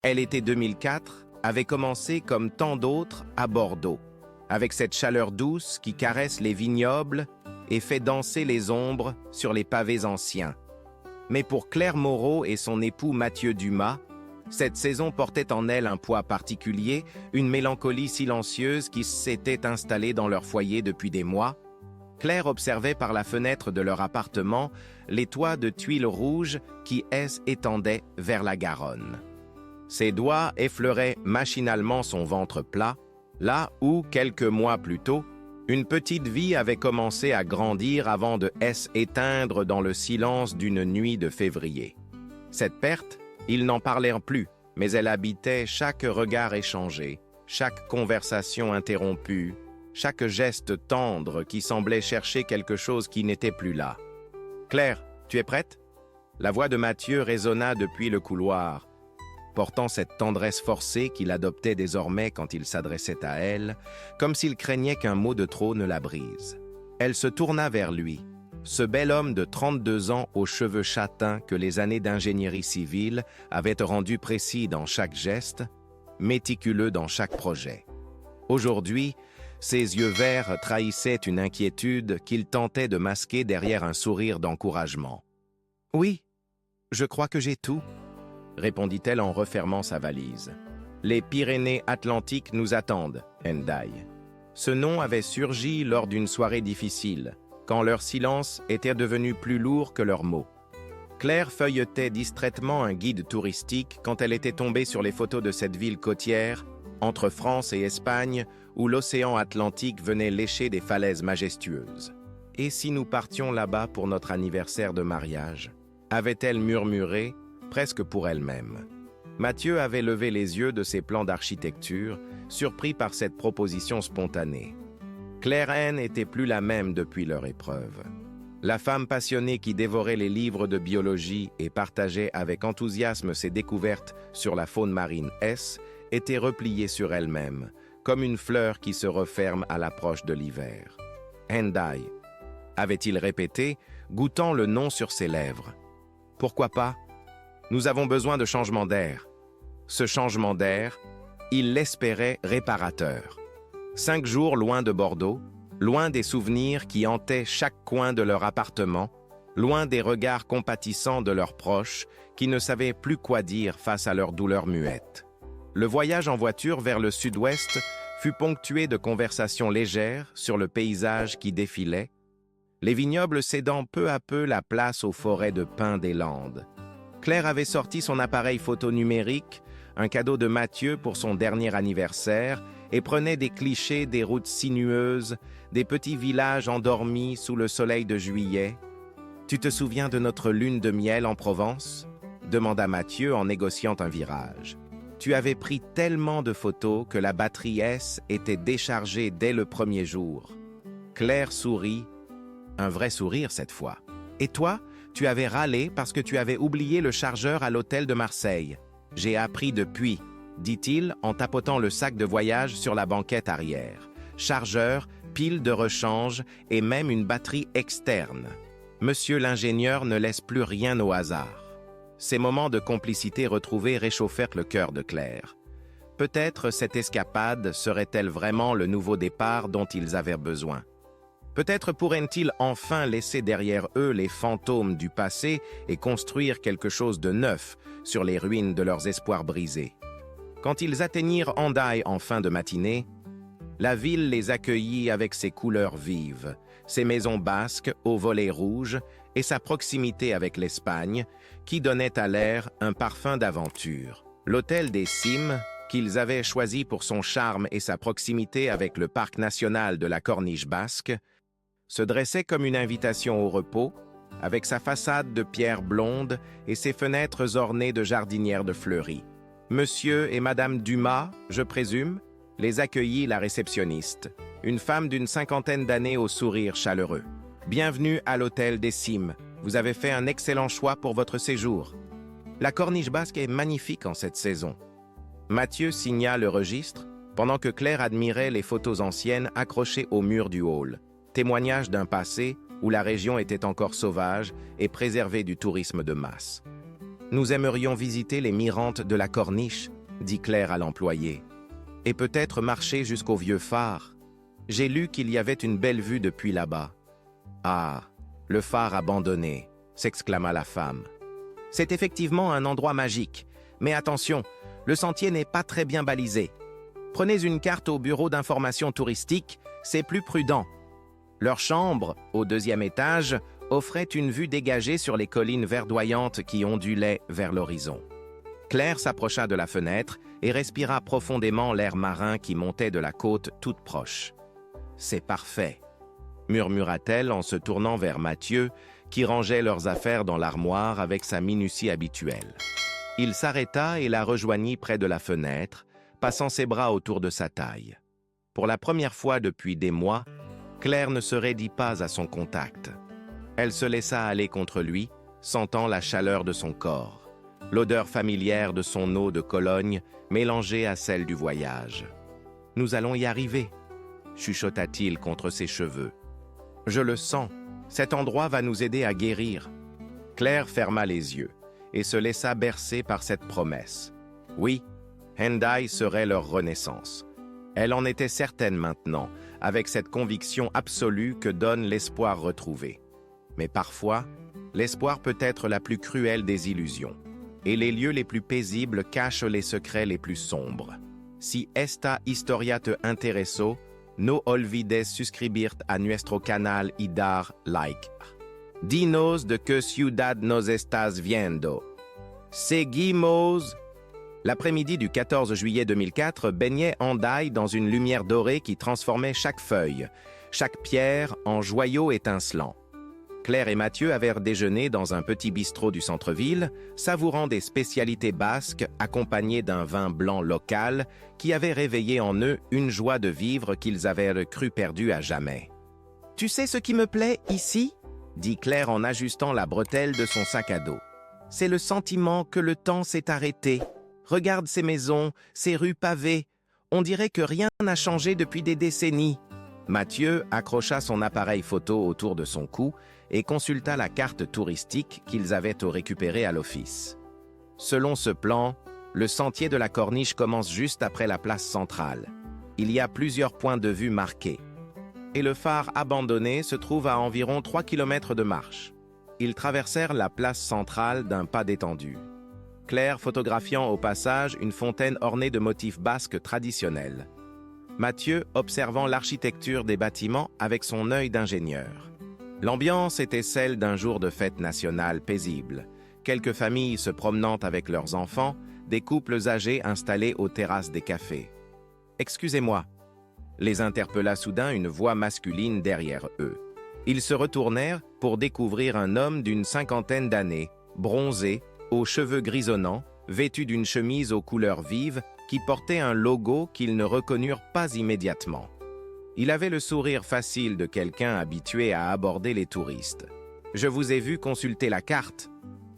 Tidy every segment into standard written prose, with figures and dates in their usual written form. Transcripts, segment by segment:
Elle était 2004, avait commencé comme tant d'autres à Bordeaux, avec cette chaleur douce qui caresse les vignobles et fait danser les ombres sur les pavés anciens. Mais pour Claire Moreau et son époux Mathieu Dumas, cette saison portait en elle un poids particulier, une mélancolie silencieuse qui s'était installée dans leur foyer depuis des mois. Claire observait par la fenêtre de leur appartement les toits de tuiles rouges qui s'étendaient vers la Garonne. Ses doigts effleuraient machinalement son ventre plat, là où, quelques mois plus tôt, une petite vie avait commencé à grandir avant de s'éteindre dans le silence d'une nuit de février. Cette perte, ils n'en parlèrent plus, mais elle habitait chaque regard échangé, chaque conversation interrompue, chaque geste tendre qui semblait chercher quelque chose qui n'était plus là. « Claire, tu es prête ?» La voix de Mathieu résonna depuis le couloir, portant cette tendresse forcée qu'il adoptait désormais quand il s'adressait à elle, comme s'il craignait qu'un mot de trop ne la brise. Elle se tourna vers lui, ce bel homme de 32 ans aux cheveux châtains que les années d'ingénierie civile avaient rendu précis dans chaque geste, méticuleux dans chaque projet. Aujourd'hui, ses yeux verts trahissaient une inquiétude qu'il tentait de masquer derrière un sourire d'encouragement. « Oui, je crois que j'ai tout », répondit-elle en refermant sa valise. « Les Pyrénées-Atlantiques nous attendent, Hendaye. » Ce nom avait surgi lors d'une soirée difficile, quand leur silence était devenu plus lourd que leurs mots. Claire feuilletait distraitement un guide touristique quand elle était tombée sur les photos de cette ville côtière, entre France et Espagne, où l'océan Atlantique venait lécher des falaises majestueuses. « Et si nous partions là-bas pour notre anniversaire de mariage ?» avait-elle murmuré, presque pour elle-même. Mathieu avait levé les yeux de ses plans d'architecture, surpris par cette proposition spontanée. Claire Haine n'était plus la même depuis leur épreuve. La femme passionnée qui dévorait les livres de biologie et partageait avec enthousiasme ses découvertes sur la faune marine était repliée sur elle-même, comme une fleur qui se referme à l'approche de l'hiver. « Hendaye », avait-il répété, goûtant le nom sur ses lèvres. « Pourquoi pas ? Nous avons besoin de changement d'air. » Ce changement d'air, il l'espérait réparateur. 5 jours loin de Bordeaux, loin des souvenirs qui hantaient chaque coin de leur appartement, loin des regards compatissants de leurs proches qui ne savaient plus quoi dire face à leur douleur muette. Le voyage en voiture vers le sud-ouest fut ponctué de conversations légères sur le paysage qui défilait, les vignobles cédant peu à peu la place aux forêts de pins des Landes. Claire avait sorti son appareil photo numérique, un cadeau de Mathieu pour son dernier anniversaire, et prenait des clichés des routes sinueuses, des petits villages endormis sous le soleil de juillet. « Tu te souviens de notre lune de miel en Provence ?» demanda Mathieu en négociant un virage. « Tu avais pris tellement de photos que la batterie était déchargée dès le premier jour. » Claire sourit, un vrai sourire cette fois. « Et toi, tu avais râlé parce que tu avais oublié le chargeur à l'hôtel de Marseille. J'ai appris depuis, » dit-il en tapotant le sac de voyage sur la banquette arrière. Chargeur, pile de rechange et même une batterie externe. Monsieur l'ingénieur ne laisse plus rien au hasard. Ces moments de complicité retrouvés réchauffèrent le cœur de Claire. Peut-être cette escapade serait-elle vraiment le nouveau départ dont ils avaient besoin. Peut-être pourraient-ils enfin laisser derrière eux les fantômes du passé et construire quelque chose de neuf sur les ruines de leurs espoirs brisés. Quand ils atteignirent Hendaye en fin de matinée, la ville les accueillit avec ses couleurs vives, ses maisons basques aux volets rouges et sa proximité avec l'Espagne, qui donnait à l'air un parfum d'aventure. L'hôtel des Cimes, qu'ils avaient choisi pour son charme et sa proximité avec le parc national de la Corniche basque, se dressait comme une invitation au repos, avec sa façade de pierre blonde et ses fenêtres ornées de jardinières de fleuries. Monsieur et Madame Dumas, je présume, les accueillit la réceptionniste, une femme d'une 50aine d'années au sourire chaleureux. « Bienvenue à l'hôtel des Cimes. Vous avez fait un excellent choix pour votre séjour. La Corniche basque est magnifique en cette saison. » Mathieu signa le registre, pendant que Claire admirait les photos anciennes accrochées au mur du hall, témoignage d'un passé où la région était encore sauvage et préservée du tourisme de masse. Nous aimerions visiter les mirantes de la Corniche, dit Claire à l'employé, et peut-être marcher jusqu'au vieux phare. J'ai lu qu'il y avait une belle vue depuis là-bas. Ah, le phare abandonné, s'exclama la femme. C'est effectivement un endroit magique, mais attention, le sentier n'est pas très bien balisé. Prenez une carte au bureau d'information touristique, c'est plus prudent. Leur chambre, au 2e étage, offrait une vue dégagée sur les collines verdoyantes qui ondulaient vers l'horizon. Claire s'approcha de la fenêtre et respira profondément l'air marin qui montait de la côte toute proche. « C'est parfait », murmura-t-elle en se tournant vers Mathieu, qui rangeait leurs affaires dans l'armoire avec sa minutie habituelle. Il s'arrêta et la rejoignit près de la fenêtre, passant ses bras autour de sa taille. Pour la première fois depuis des mois, Claire ne se raidit pas à son contact. Elle se laissa aller contre lui, sentant la chaleur de son corps, l'odeur familière de son eau de Cologne mélangée à celle du voyage. « Nous allons y arriver », chuchota-t-il contre ses cheveux. « Je le sens, cet endroit va nous aider à guérir. » Claire ferma les yeux et se laissa bercer par cette promesse. Oui, Hendaye serait leur renaissance. Elle en était certaine maintenant, avec cette conviction absolue que donne l'espoir retrouvé. Mais parfois, l'espoir peut être la plus cruelle des illusions, et les lieux les plus paisibles cachent les secrets les plus sombres. Si esta historia te interesó, no olvides suscribirte a nuestro canal y dar like. Dinos de qué ciudad nos estás viendo. Seguimos. L'après-midi du 14 juillet 2004 baignait Hendaye dans une lumière dorée qui transformait chaque feuille, chaque pierre en joyaux étincelants. Claire et Mathieu avaient déjeuné dans un petit bistrot du centre-ville, savourant des spécialités basques accompagnées d'un vin blanc local qui avait réveillé en eux une joie de vivre qu'ils avaient cru perdue à jamais. « Tu sais ce qui me plaît ici ?» dit Claire en ajustant la bretelle de son sac à dos. « C'est le sentiment que le temps s'est arrêté. Regarde ces maisons, ces rues pavées. On dirait que rien n'a changé depuis des décennies. » Mathieu accrocha son appareil photo autour de son cou et consulta la carte touristique qu'ils avaient récupérée à l'office. Selon ce plan, le sentier de la Corniche commence juste après la place centrale. Il y a plusieurs points de vue marqués. Et le phare abandonné se trouve à environ 3 km de marche. Ils traversèrent la place centrale d'un pas détendu. Claire photographiant au passage une fontaine ornée de motifs basques traditionnels. Mathieu observant l'architecture des bâtiments avec son œil d'ingénieur. L'ambiance était celle d'un jour de fête nationale paisible. Quelques familles se promenant avec leurs enfants, des couples âgés installés aux terrasses des cafés. « Excusez-moi », les interpella soudain une voix masculine derrière eux. Ils se retournèrent pour découvrir un homme d'une 50aine d'années, bronzé, aux cheveux grisonnants, vêtu d'une chemise aux couleurs vives, qui portait un logo qu'ils ne reconnurent pas immédiatement. Il avait le sourire facile de quelqu'un habitué à aborder les touristes. « Je vous ai vu consulter la carte »,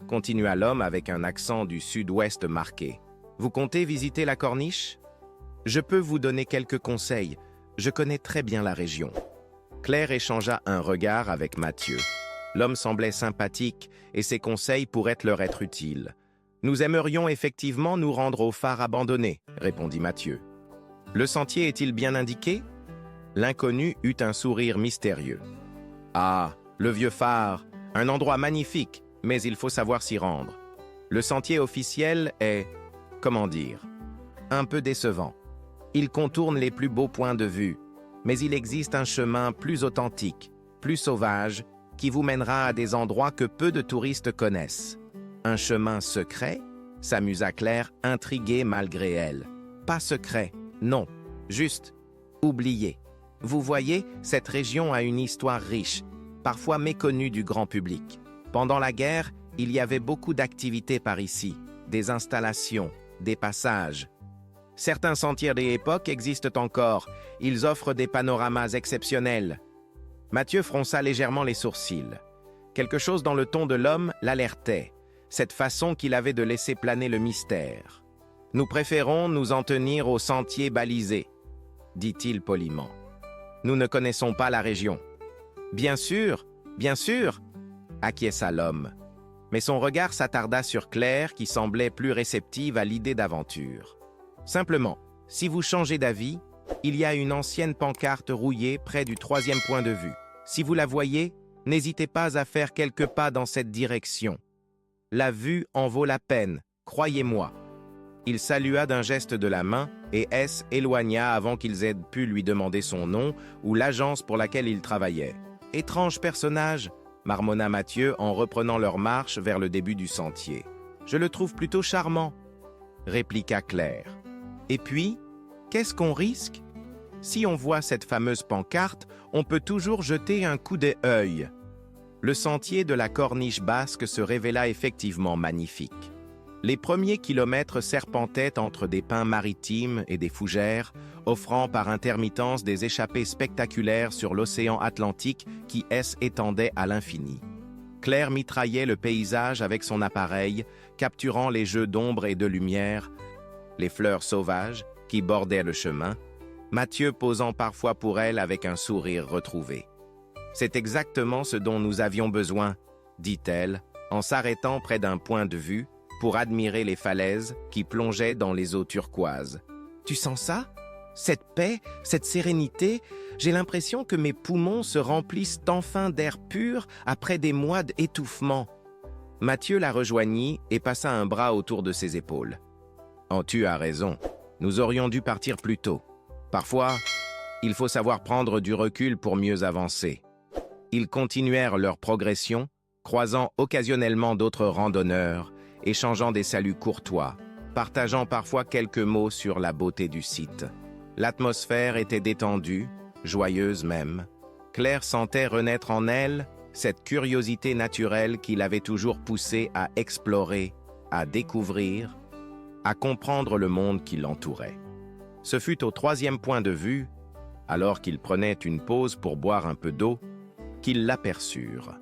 continua l'homme avec un accent du sud-ouest marqué. « Vous comptez visiter la Corniche ? Je peux vous donner quelques conseils. Je connais très bien la région. » Claire échangea un regard avec Mathieu. L'homme semblait sympathique et ses conseils pourraient leur être utiles. « Nous aimerions effectivement nous rendre au phare abandonné, » répondit Mathieu. « Le sentier est-il bien indiqué ?» L'inconnu eut un sourire mystérieux. « Ah, le vieux phare, un endroit magnifique, mais il faut savoir s'y rendre. Le sentier officiel est, comment dire, un peu décevant. Il contourne les plus beaux points de vue, mais il existe un chemin plus authentique, plus sauvage, qui vous mènera à des endroits que peu de touristes connaissent. Un chemin secret ?» s'amusa Claire, intriguée malgré elle. « Pas secret, non, juste oublié. Vous voyez, cette région a une histoire riche, parfois méconnue du grand public. Pendant la guerre, il y avait beaucoup d'activités par ici, des installations, des passages. Certains sentiers des époques existent encore, ils offrent des panoramas exceptionnels. » Mathieu fronça légèrement les sourcils. Quelque chose dans le ton de l'homme l'alertait, cette façon qu'il avait de laisser planer le mystère. « Nous préférons nous en tenir aux sentiers balisés, » dit-il poliment. « Nous ne connaissons pas la région. »« Bien sûr, acquiesça l'homme. Mais son regard s'attarda sur Claire qui semblait plus réceptive à l'idée d'aventure. Simplement, si vous changez d'avis, il y a une ancienne pancarte rouillée près du 3e point de vue. Si vous la voyez, n'hésitez pas à faire quelques pas dans cette direction. La vue en vaut la peine, croyez-moi. Il salua d'un geste de la main et S éloigna avant qu'ils aient pu lui demander son nom ou l'agence pour laquelle il travaillait. « Étrange personnage !» marmonna Mathieu en reprenant leur marche vers le début du sentier. « Je le trouve plutôt charmant !» répliqua Claire. « Et puis, qu'est-ce qu'on risque? Si on voit cette fameuse pancarte, on peut toujours jeter un coup d'œil. » Le sentier de la Corniche basque se révéla effectivement magnifique. Les premiers kilomètres serpentaient entre des pins maritimes et des fougères, offrant par intermittence des échappées spectaculaires sur l'océan Atlantique qui s'étendait à l'infini. Claire mitraillait le paysage avec son appareil, capturant les jeux d'ombre et de lumière, les fleurs sauvages qui bordaient le chemin, Mathieu posant parfois pour elle avec un sourire retrouvé. « C'est exactement ce dont nous avions besoin, » dit-elle, en s'arrêtant près d'un point de vue, pour admirer les falaises qui plongeaient dans les eaux turquoises. « Tu sens ça? Cette paix, cette sérénité, j'ai l'impression que mes poumons se remplissent enfin d'air pur après des mois d'étouffement. » Mathieu la rejoignit et passa un bras autour de ses épaules. « Oh, tu as raison, nous aurions dû partir plus tôt. Parfois, il faut savoir prendre du recul pour mieux avancer. » Ils continuèrent leur progression, croisant occasionnellement d'autres randonneurs, échangeant des saluts courtois, partageant parfois quelques mots sur la beauté du site. L'atmosphère était détendue, joyeuse même. Claire sentait renaître en elle cette curiosité naturelle qui l'avait toujours poussée à explorer, à découvrir, à comprendre le monde qui l'entourait. Ce fut au 3e point de vue, alors qu'ils prenaient une pause pour boire un peu d'eau, qu'ils l'aperçurent,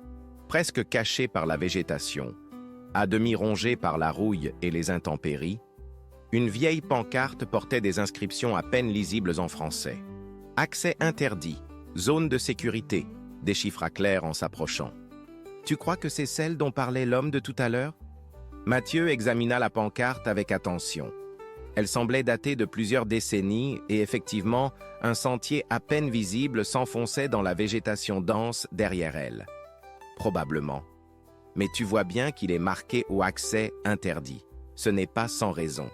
presque caché par la végétation, à demi rongé par la rouille et les intempéries. Une vieille pancarte portait des inscriptions à peine lisibles en français. « Accès interdit, zone de sécurité », déchiffra Claire en s'approchant. « Tu crois que c'est celle dont parlait l'homme de tout à l'heure » Mathieu examina la pancarte avec attention. Elle semblait dater de plusieurs décennies et effectivement, un sentier à peine visible s'enfonçait dans la végétation dense derrière elle. Probablement. Mais tu vois bien qu'il est marqué au accès interdit. Ce n'est pas sans raison.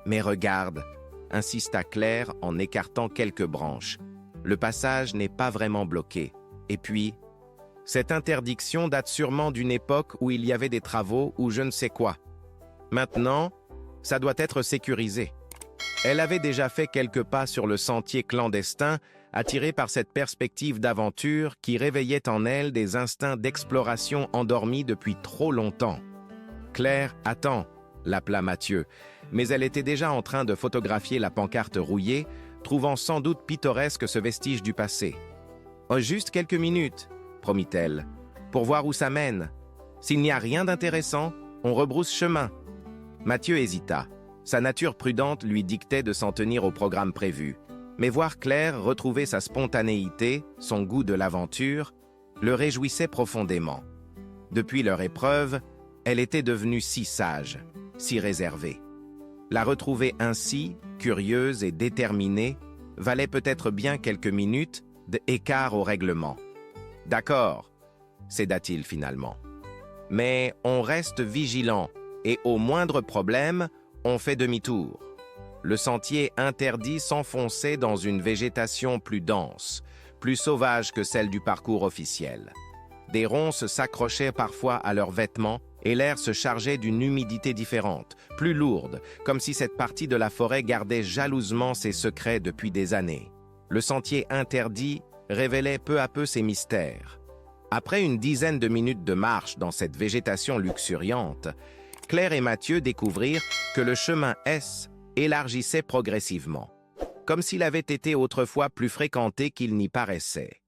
Mais regarde, insista Claire en écartant quelques branches. Le passage n'est pas vraiment bloqué. Et puis, cette interdiction date sûrement d'une époque où il y avait des travaux ou je ne sais quoi. Maintenant, ça doit être sécurisé. Elle avait déjà fait quelques pas sur le sentier clandestin, attirée par cette perspective d'aventure qui réveillait en elle des instincts d'exploration endormis depuis trop longtemps. « Claire, attends !» l'appela Mathieu, mais elle était déjà en train de photographier la pancarte rouillée, trouvant sans doute pittoresque ce vestige du passé. « Oh, juste quelques minutes !» promit-elle, « pour voir où ça mène. S'il n'y a rien d'intéressant, on rebrousse chemin. » Mathieu hésita. Sa nature prudente lui dictait de s'en tenir au programme prévu. Mais voir Claire retrouver sa spontanéité, son goût de l'aventure, le réjouissait profondément. Depuis leur épreuve, elle était devenue si sage, si réservée. La retrouver ainsi, curieuse et déterminée, valait peut-être bien quelques minutes d'écart au règlement. « D'accord », céda-t-il finalement. « Mais on reste vigilant et au moindre problème, on fait demi-tour. » Le sentier interdit s'enfonçait dans une végétation plus dense, plus sauvage que celle du parcours officiel. Des ronces s'accrochaient parfois à leurs vêtements et l'air se chargeait d'une humidité différente, plus lourde, comme si cette partie de la forêt gardait jalousement ses secrets depuis des années. Le sentier interdit révélait peu à peu ses mystères. Après une dizaine de minutes de marche dans cette végétation luxuriante, Claire et Mathieu découvrirent que le chemin S élargissait progressivement, comme s'il avait été autrefois plus fréquenté qu'il n'y paraissait.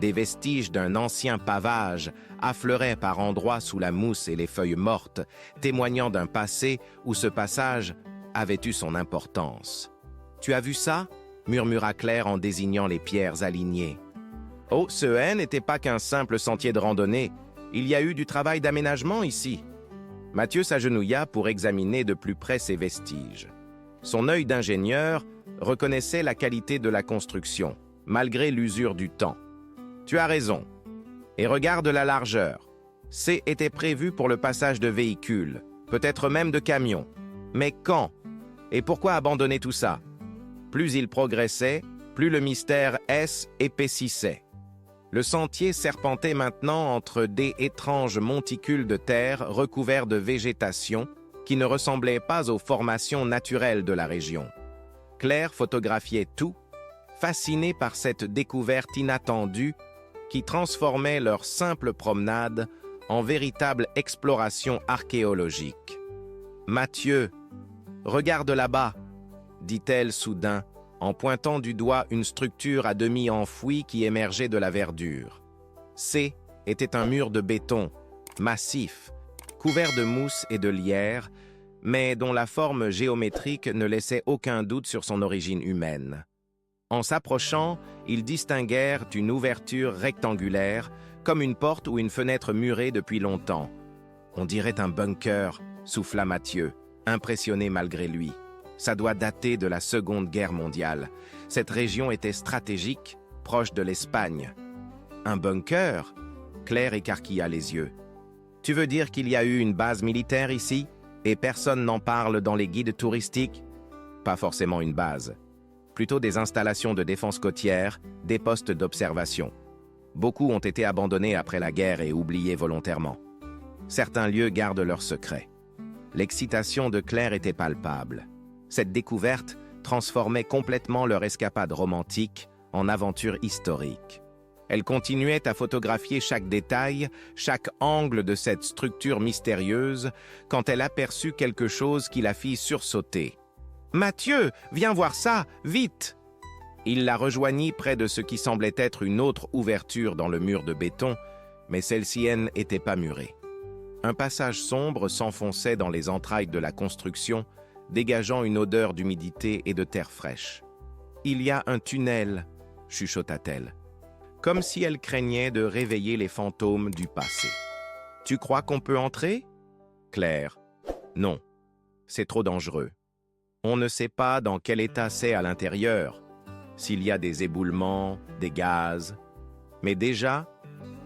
Des vestiges d'un ancien pavage affleuraient par endroits sous la mousse et les feuilles mortes, témoignant d'un passé où ce passage avait eu son importance. « Tu as vu ça ?» murmura Claire en désignant les pierres alignées. « Oh, ce N n'était pas qu'un simple sentier de randonnée, Il y a eu du travail d'aménagement ici. Mathieu s'agenouilla pour examiner de plus près ces vestiges. Son œil d'ingénieur reconnaissait la qualité de la construction, malgré l'usure du temps. Tu as raison. Et regarde la largeur. C était prévu pour le passage de véhicules, peut-être même de camions. Mais quand? Et pourquoi abandonner tout ça? Plus il progressait, plus le mystère S épaississait. Le sentier serpentait maintenant entre des étranges monticules de terre recouverts de végétation qui ne ressemblaient pas aux formations naturelles de la région. Claire photographiait tout, fascinée par cette découverte inattendue qui transformait leur simple promenade en véritable exploration archéologique. « Mathieu, regarde là-bas !» dit-elle soudain, en pointant du doigt une structure à demi enfouie qui émergeait de la verdure. C était un mur de béton, massif, couvert de mousse et de lierre, mais dont la forme géométrique ne laissait aucun doute sur son origine humaine. En s'approchant, ils distinguèrent une ouverture rectangulaire, comme une porte ou une fenêtre murée depuis longtemps. « On dirait un bunker », souffla Mathieu, impressionné malgré lui. Ça doit dater de la Seconde Guerre mondiale. Cette région était stratégique, proche de l'Espagne. Un bunker? Claire écarquilla les yeux. Tu veux dire qu'il y a eu une base militaire ici, et personne n'en parle dans les guides touristiques? Pas forcément une base. Plutôt des installations de défense côtière, des postes d'observation. Beaucoup ont été abandonnés après la guerre et oubliés volontairement. Certains lieux gardent leurs secrets. L'excitation de Claire était palpable. Cette découverte transformait complètement leur escapade romantique en aventure historique. Elle continuait à photographier chaque détail, chaque angle de cette structure mystérieuse, quand elle aperçut quelque chose qui la fit sursauter. « Mathieu, viens voir ça, vite !» Il la rejoignit près de ce qui semblait être une autre ouverture dans le mur de béton, mais celle-ci n'était pas murée. Un passage sombre s'enfonçait dans les entrailles de la construction, dégageant une odeur d'humidité et de terre fraîche. « Il y a un tunnel », chuchota-t-elle, comme si elle craignait de réveiller les fantômes du passé. « Tu crois qu'on peut entrer ?» Claire. « Non, c'est trop dangereux. On ne sait pas dans quel état c'est à l'intérieur, s'il y a des éboulements, des gaz. » Mais déjà,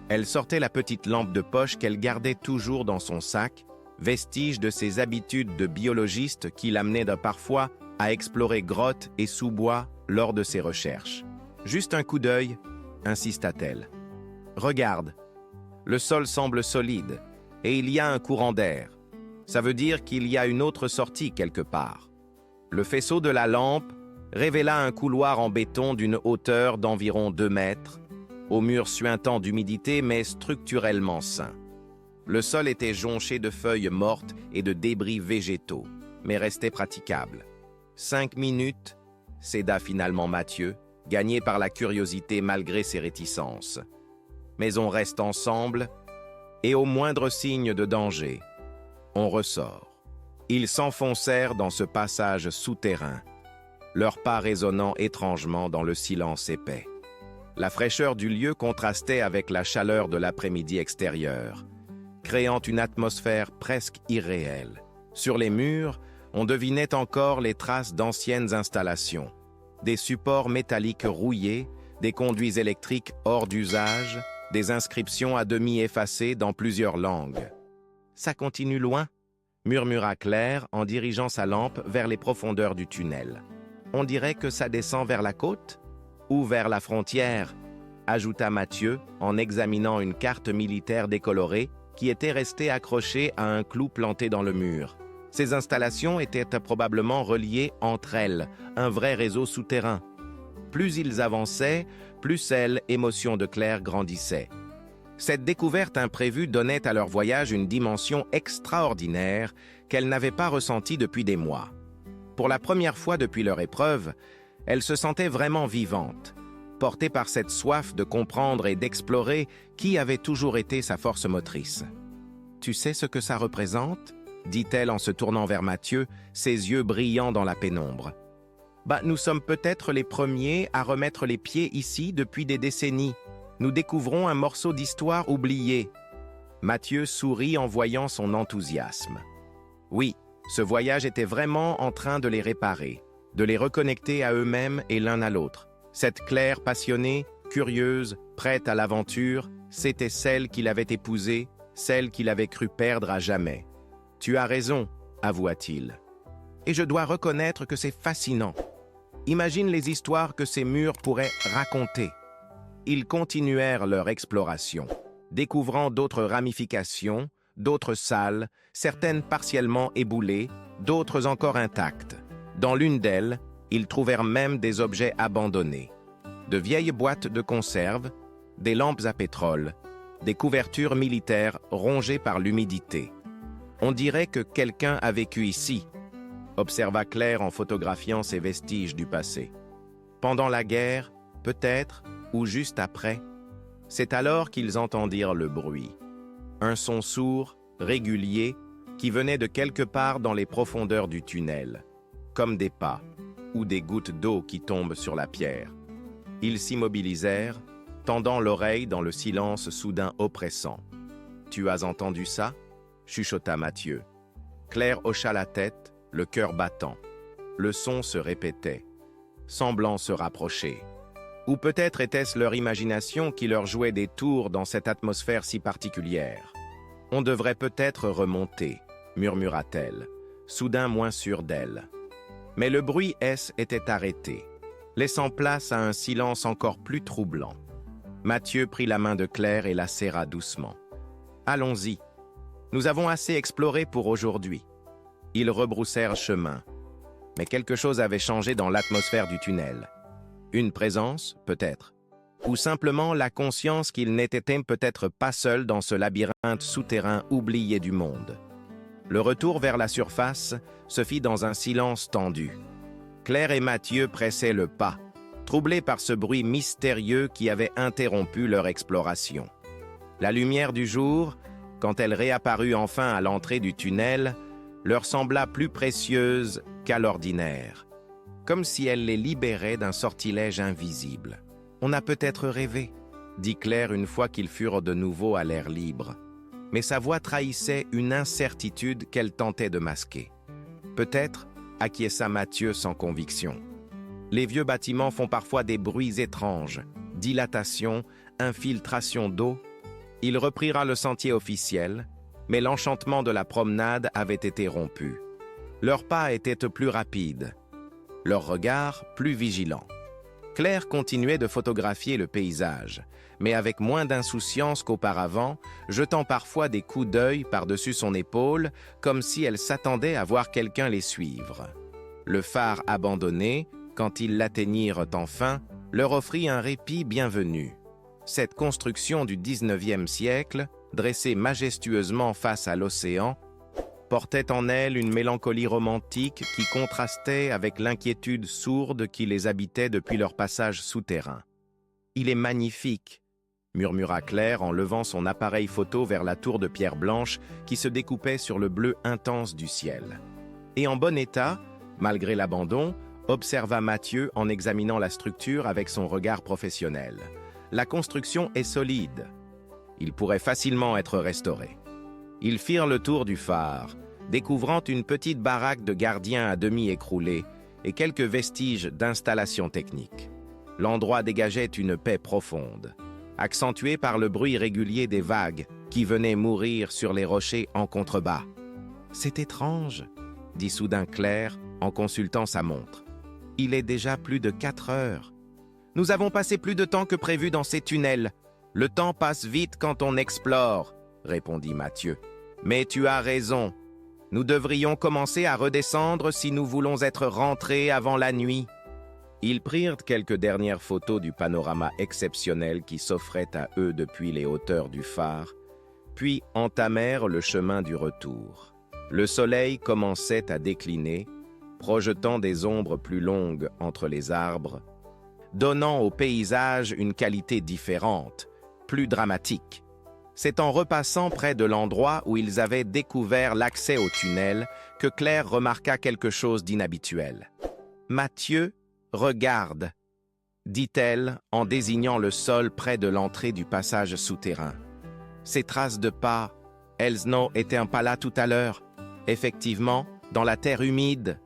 elle sortait la petite lampe de poche qu'elle gardait toujours dans son sac, vestige de ses habitudes de biologiste qui l'amenaient parfois à explorer grottes et sous-bois lors de ses recherches. « Juste un coup d'œil », insista-t-elle. « Regarde, le sol semble solide et il y a un courant d'air. Ça veut dire qu'il y a une autre sortie quelque part. » Le faisceau de la lampe révéla un couloir en béton d'une hauteur d'environ 2 mètres, aux murs suintants d'humidité mais structurellement sains. Le sol était jonché de feuilles mortes et de débris végétaux, mais restait praticable. 5 minutes, céda finalement Mathieu, gagné par la curiosité malgré ses réticences. Mais on reste ensemble, et au moindre signe de danger, on ressort. Ils s'enfoncèrent dans ce passage souterrain, leurs pas résonnant étrangement dans le silence épais. La fraîcheur du lieu contrastait avec la chaleur de l'après-midi extérieur, créant une atmosphère presque irréelle. Sur les murs, on devinait encore les traces d'anciennes installations, des supports métalliques rouillés, des conduits électriques hors d'usage, des inscriptions à demi effacées dans plusieurs langues. « Ça continue loin ?» murmura Claire en dirigeant sa lampe vers les profondeurs du tunnel. « On dirait que ça descend vers la côte ? Ou vers la frontière ?» ajouta Mathieu en examinant une carte militaire décolorée qui était restée accrochée à un clou planté dans le mur. Ces installations étaient probablement reliées entre elles, un vrai réseau souterrain. Plus ils avançaient, plus l'émotion de Claire grandissait. Cette découverte imprévue donnait à leur voyage une dimension extraordinaire qu'elle n'avait pas ressentie depuis des mois. Pour la première fois depuis leur épreuve, elle se sentait vraiment vivante, portée par cette soif de comprendre et d'explorer qui avait toujours été sa force motrice. « Tu sais ce que ça représente ?» dit-elle en se tournant vers Mathieu, ses yeux brillant dans la pénombre. « Nous sommes peut-être les premiers à remettre les pieds ici depuis des décennies. Nous découvrons un morceau d'histoire oublié. » Mathieu sourit en voyant son enthousiasme. Oui, ce voyage était vraiment en train de les réparer, de les reconnecter à eux-mêmes et l'un à l'autre. Cette Claire passionnée, curieuse, prête à l'aventure, c'était celle qu'il avait épousée, celle qu'il avait cru perdre à jamais. « Tu as raison », avoua-t-il. « Et je dois reconnaître que c'est fascinant. Imagine les histoires que ces murs pourraient raconter. » Ils continuèrent leur exploration, découvrant d'autres ramifications, d'autres salles, certaines partiellement éboulées, d'autres encore intactes. Dans l'une d'elles, ils trouvèrent même des objets abandonnés. De vieilles boîtes de conserve, des lampes à pétrole, des couvertures militaires rongées par l'humidité. « On dirait que quelqu'un a vécu ici », observa Claire en photographiant ces vestiges du passé. « Pendant la guerre, peut-être, ou juste après. » C'est alors qu'ils entendirent le bruit. Un son sourd, régulier, qui venait de quelque part dans les profondeurs du tunnel, comme des pas ou des gouttes d'eau qui tombent sur la pierre. Ils s'immobilisèrent, tendant l'oreille dans le silence soudain oppressant. « Tu as entendu ça ?» chuchota Mathieu. Claire hocha la tête, le cœur battant. Le son se répétait, semblant se rapprocher. Ou peut-être était-ce leur imagination qui leur jouait des tours dans cette atmosphère si particulière. « On devrait peut-être remonter », murmura-t-elle, soudain moins sûre d'elle. Mais le bruit était arrêté, laissant place à un silence encore plus troublant. Mathieu prit la main de Claire et la serra doucement. « Allons-y. Nous avons assez exploré pour aujourd'hui. » Ils rebroussèrent chemin. Mais quelque chose avait changé dans l'atmosphère du tunnel. Une présence, peut-être. Ou simplement la conscience qu'ils n'étaient peut-être pas seuls dans ce labyrinthe souterrain oublié du monde. Le retour vers la surface se fit dans un silence tendu. Claire et Mathieu pressaient le pas, troublés par ce bruit mystérieux qui avait interrompu leur exploration. La lumière du jour, quand elle réapparut enfin à l'entrée du tunnel, leur sembla plus précieuse qu'à l'ordinaire, comme si elle les libérait d'un sortilège invisible. « On a peut-être rêvé », dit Claire une fois qu'ils furent de nouveau à l'air libre. Mais sa voix trahissait une incertitude qu'elle tentait de masquer. « Peut-être », acquiesça Mathieu sans conviction. « Les vieux bâtiments font parfois des bruits étranges, dilatation, infiltration d'eau. » Il reprirent le sentier officiel, mais l'enchantement de la promenade avait été rompu. Leurs pas étaient plus rapides, leurs regards plus vigilants. Claire continuait de photographier le paysage, mais avec moins d'insouciance qu'auparavant, jetant parfois des coups d'œil par-dessus son épaule, comme si elle s'attendait à voir quelqu'un les suivre. Le phare abandonné, quand ils l'atteignirent enfin, leur offrit un répit bienvenu. Cette construction du XIXe siècle, dressée majestueusement face à l'océan, portait en elle une mélancolie romantique qui contrastait avec l'inquiétude sourde qui les habitait depuis leur passage souterrain. « Il est magnifique », murmura Claire en levant son appareil photo vers la tour de pierre blanche qui se découpait sur le bleu intense du ciel. Et en bon état, malgré l'abandon, observa Mathieu en examinant la structure avec son regard professionnel. La construction est solide. Il pourrait facilement être restauré. Ils firent le tour du phare, découvrant une petite baraque de gardien à demi écroulée et quelques vestiges d'installations techniques. L'endroit dégageait une paix profonde, accentuée par le bruit régulier des vagues qui venaient mourir sur les rochers en contrebas. « C'est étrange », dit soudain Claire en consultant sa montre. « Il est déjà plus de 4 heures. Nous avons passé plus de temps que prévu dans ces tunnels. Le temps passe vite quand on explore, » répondit Mathieu. « Mais tu as raison. Nous devrions commencer à redescendre si nous voulons être rentrés avant la nuit. » Ils prirent quelques dernières photos du panorama exceptionnel qui s'offrait à eux depuis les hauteurs du phare, puis entamèrent le chemin du retour. Le soleil commençait à décliner, projetant des ombres plus longues entre les arbres, donnant au paysage une qualité différente, plus dramatique. C'est en repassant près de l'endroit où ils avaient découvert l'accès au tunnel que Claire remarqua quelque chose d'inhabituel. « Mathieu, regarde », dit-elle en désignant le sol près de l'entrée du passage souterrain. Ces traces de pas, elles n'étaient pas là tout à l'heure. Effectivement, dans la terre humide,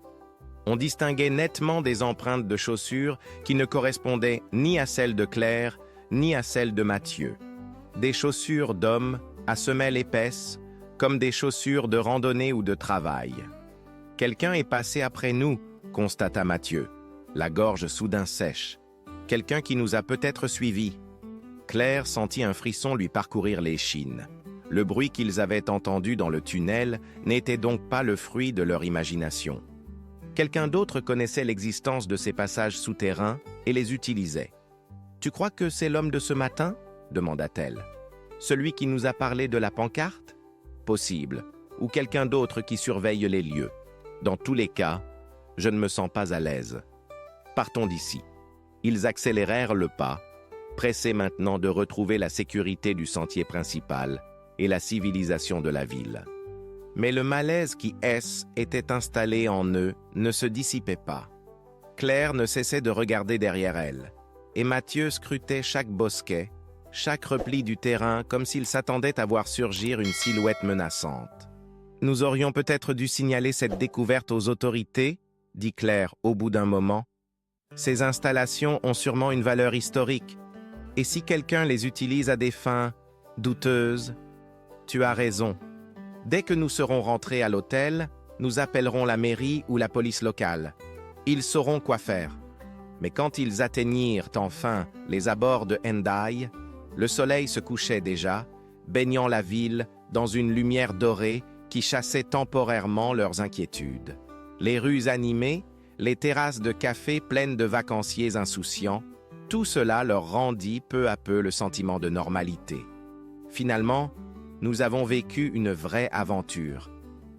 on distinguait nettement des empreintes de chaussures qui ne correspondaient ni à celles de Claire, ni à celles de Mathieu. Des chaussures d'homme à semelles épaisses, comme des chaussures de randonnée ou de travail. Quelqu'un est passé après nous, constata Mathieu, la gorge soudain sèche. Quelqu'un qui nous a peut-être suivis. Claire sentit un frisson lui parcourir l'échine. Le bruit qu'ils avaient entendu dans le tunnel n'était donc pas le fruit de leur imagination. Quelqu'un d'autre connaissait l'existence de ces passages souterrains et les utilisait. « Tu crois que c'est l'homme de ce matin ?» demanda-t-elle. « Celui qui nous a parlé de la pancarte ?» Possible, ou quelqu'un d'autre qui surveille les lieux. Dans tous les cas, je ne me sens pas à l'aise. Partons d'ici. Ils accélérèrent le pas, pressés maintenant de retrouver la sécurité du sentier principal et la civilisation de la ville. Mais le malaise qui était installé en eux ne se dissipait pas. Claire ne cessait de regarder derrière elle, et Mathieu scrutait chaque bosquet, chaque repli du terrain comme s'il s'attendait à voir surgir une silhouette menaçante. « Nous aurions peut-être dû signaler cette découverte aux autorités, » dit Claire au bout d'un moment. « Ces installations ont sûrement une valeur historique. Et si quelqu'un les utilise à des fins douteuses? Tu as raison. Dès que nous serons rentrés à l'hôtel, nous appellerons la mairie ou la police locale. Ils sauront quoi faire. » Mais quand ils atteignirent enfin les abords de Hendaye, le soleil se couchait déjà, baignant la ville dans une lumière dorée qui chassait temporairement leurs inquiétudes. Les rues animées, les terrasses de café pleines de vacanciers insouciants, tout cela leur rendit peu à peu le sentiment de normalité. Finalement, nous avons vécu une vraie aventure,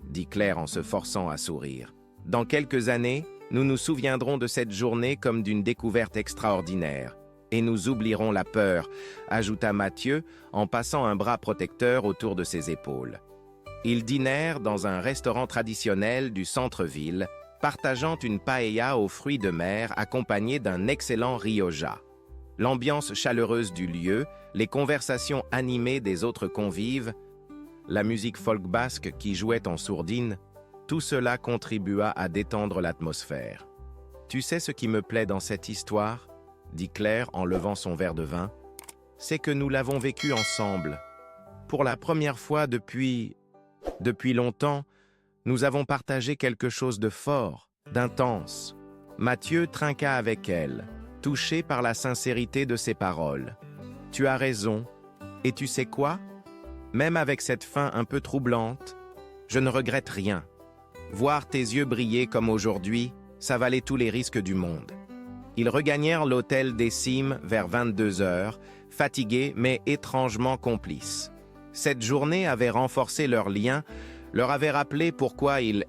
dit Claire en se forçant à sourire. Dans quelques années, nous nous souviendrons de cette journée comme d'une découverte extraordinaire. Et nous oublierons la peur, ajouta Mathieu en passant un bras protecteur autour de ses épaules. Ils dînèrent dans un restaurant traditionnel du centre-ville, partageant une paella aux fruits de mer accompagnée d'un excellent rioja. L'ambiance chaleureuse du lieu, les conversations animées des autres convives, la musique folk basque qui jouait en sourdine, tout cela contribua à détendre l'atmosphère. « Tu sais ce qui me plaît dans cette histoire ?» dit Claire en levant son verre de vin. « C'est que nous l'avons vécu ensemble. Pour la première fois depuis longtemps, nous avons partagé quelque chose de fort, d'intense. » Mathieu trinqua avec elle, touché par la sincérité de ses paroles. « Tu as raison. Et tu sais quoi? Même avec cette fin un peu troublante, je ne regrette rien. Voir tes yeux briller comme aujourd'hui, ça valait tous les risques du monde. » Ils regagnèrent l'hôtel des Cimes vers 22 heures, fatigués mais étrangement complices. Cette journée avait renforcé leur lien, leur avait rappelé pourquoi ils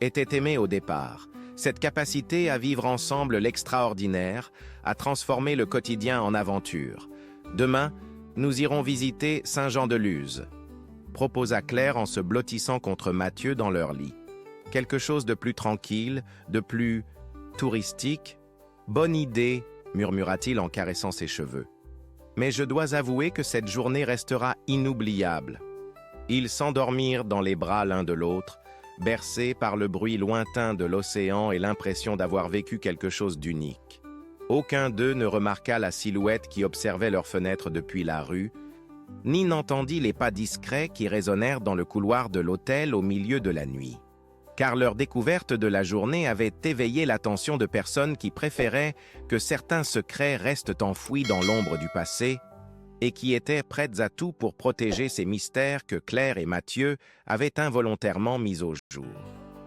étaient aimés au départ. Cette capacité à vivre ensemble l'extraordinaire, à transformer le quotidien en aventure. Demain, nous irons visiter Saint-Jean-de-Luz, proposa Claire en se blottissant contre Mathieu dans leur lit. Quelque chose de plus tranquille, de plus touristique. Bonne idée, murmura-t-il en caressant ses cheveux. Mais je dois avouer que cette journée restera inoubliable. Ils s'endormirent dans les bras l'un de l'autre, bercés par le bruit lointain de l'océan et l'impression d'avoir vécu quelque chose d'unique. Aucun d'eux ne remarqua la silhouette qui observait leur fenêtre depuis la rue, ni n'entendit les pas discrets qui résonnèrent dans le couloir de l'hôtel au milieu de la nuit. Car leur découverte de la journée avait éveillé l'attention de personnes qui préféraient que certains secrets restent enfouis dans l'ombre du passé et qui étaient prêtes à tout pour protéger ces mystères que Claire et Mathieu avaient involontairement mis au jour.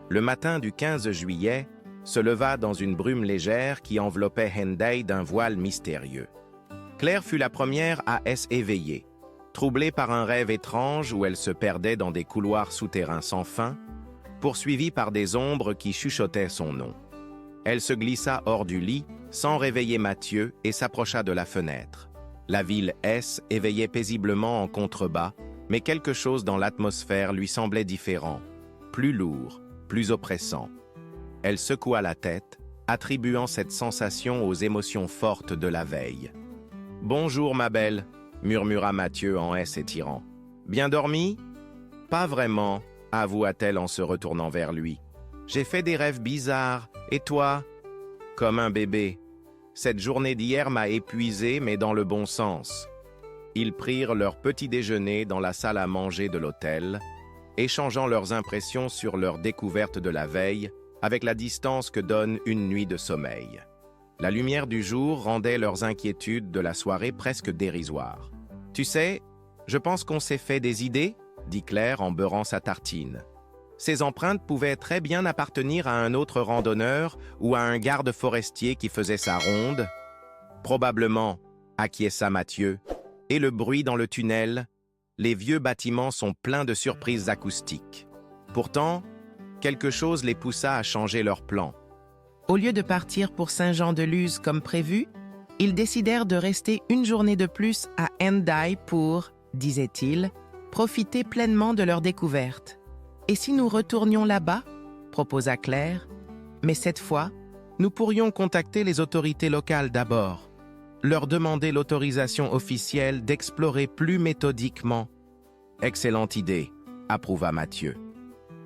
Le matin du 15 juillet se leva dans une brume légère qui enveloppait Hendaye d'un voile mystérieux. Claire fut la première à s'éveiller, troublée par un rêve étrange où elle se perdait dans des couloirs souterrains sans fin, poursuivie par des ombres qui chuchotaient son nom. Elle se glissa hors du lit, sans réveiller Mathieu, et s'approcha de la fenêtre. La ville éveillait paisiblement en contrebas, mais quelque chose dans l'atmosphère lui semblait différent, plus lourd, plus oppressant. Elle secoua la tête, attribuant cette sensation aux émotions fortes de la veille. « Bonjour, ma belle », murmura Mathieu en s'étirant. Bien dormi? Pas vraiment, avoua-t-elle en se retournant vers lui. J'ai fait des rêves bizarres, et toi? Comme un bébé. Cette journée d'hier m'a épuisé, mais dans le bon sens. Ils prirent leur petit déjeuner dans la salle à manger de l'hôtel, échangeant leurs impressions sur leur découverte de la veille, avec la distance que donne une nuit de sommeil. La lumière du jour rendait leurs inquiétudes de la soirée presque dérisoires. « Tu sais, je pense qu'on s'est fait des idées ?» dit Claire en beurrant sa tartine. Ces empreintes pouvaient très bien appartenir à un autre randonneur ou à un garde forestier qui faisait sa ronde. Probablement, acquiesça Mathieu. Et le bruit dans le tunnel, les vieux bâtiments sont pleins de surprises acoustiques. Pourtant, quelque chose les poussa à changer leur plan. Au lieu de partir pour Saint-Jean-de-Luz comme prévu, ils décidèrent de rester une journée de plus à Hendaye pour, disaient-ils, profiter pleinement de leur découverte. « Et si nous retournions là-bas » proposa Claire. « Mais cette fois, nous pourrions contacter les autorités locales d'abord, leur demander l'autorisation officielle d'explorer plus méthodiquement. » « Excellente idée, approuva Mathieu.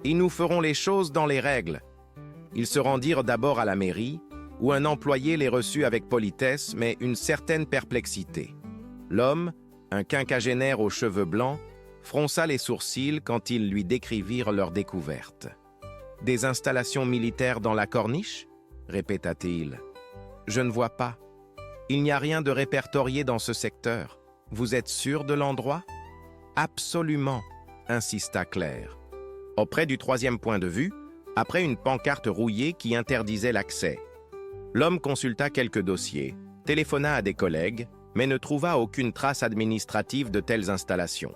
Et nous ferons les choses dans les règles. » Ils se rendirent d'abord à la mairie, où un employé les reçut avec politesse, mais une certaine perplexité. L'homme, un quinquagénaire aux cheveux blancs, fronça les sourcils quand ils lui décrivirent leur découverte. « Des installations militaires dans la corniche ?» répéta-t-il. « Je ne vois pas. Il n'y a rien de répertorié dans ce secteur. Vous êtes sûr de l'endroit ?»« Absolument, » insista Claire. Auprès du troisième point de vue, après une pancarte rouillée qui interdisait l'accès. L'homme consulta quelques dossiers, téléphona à des collègues, mais ne trouva aucune trace administrative de telles installations.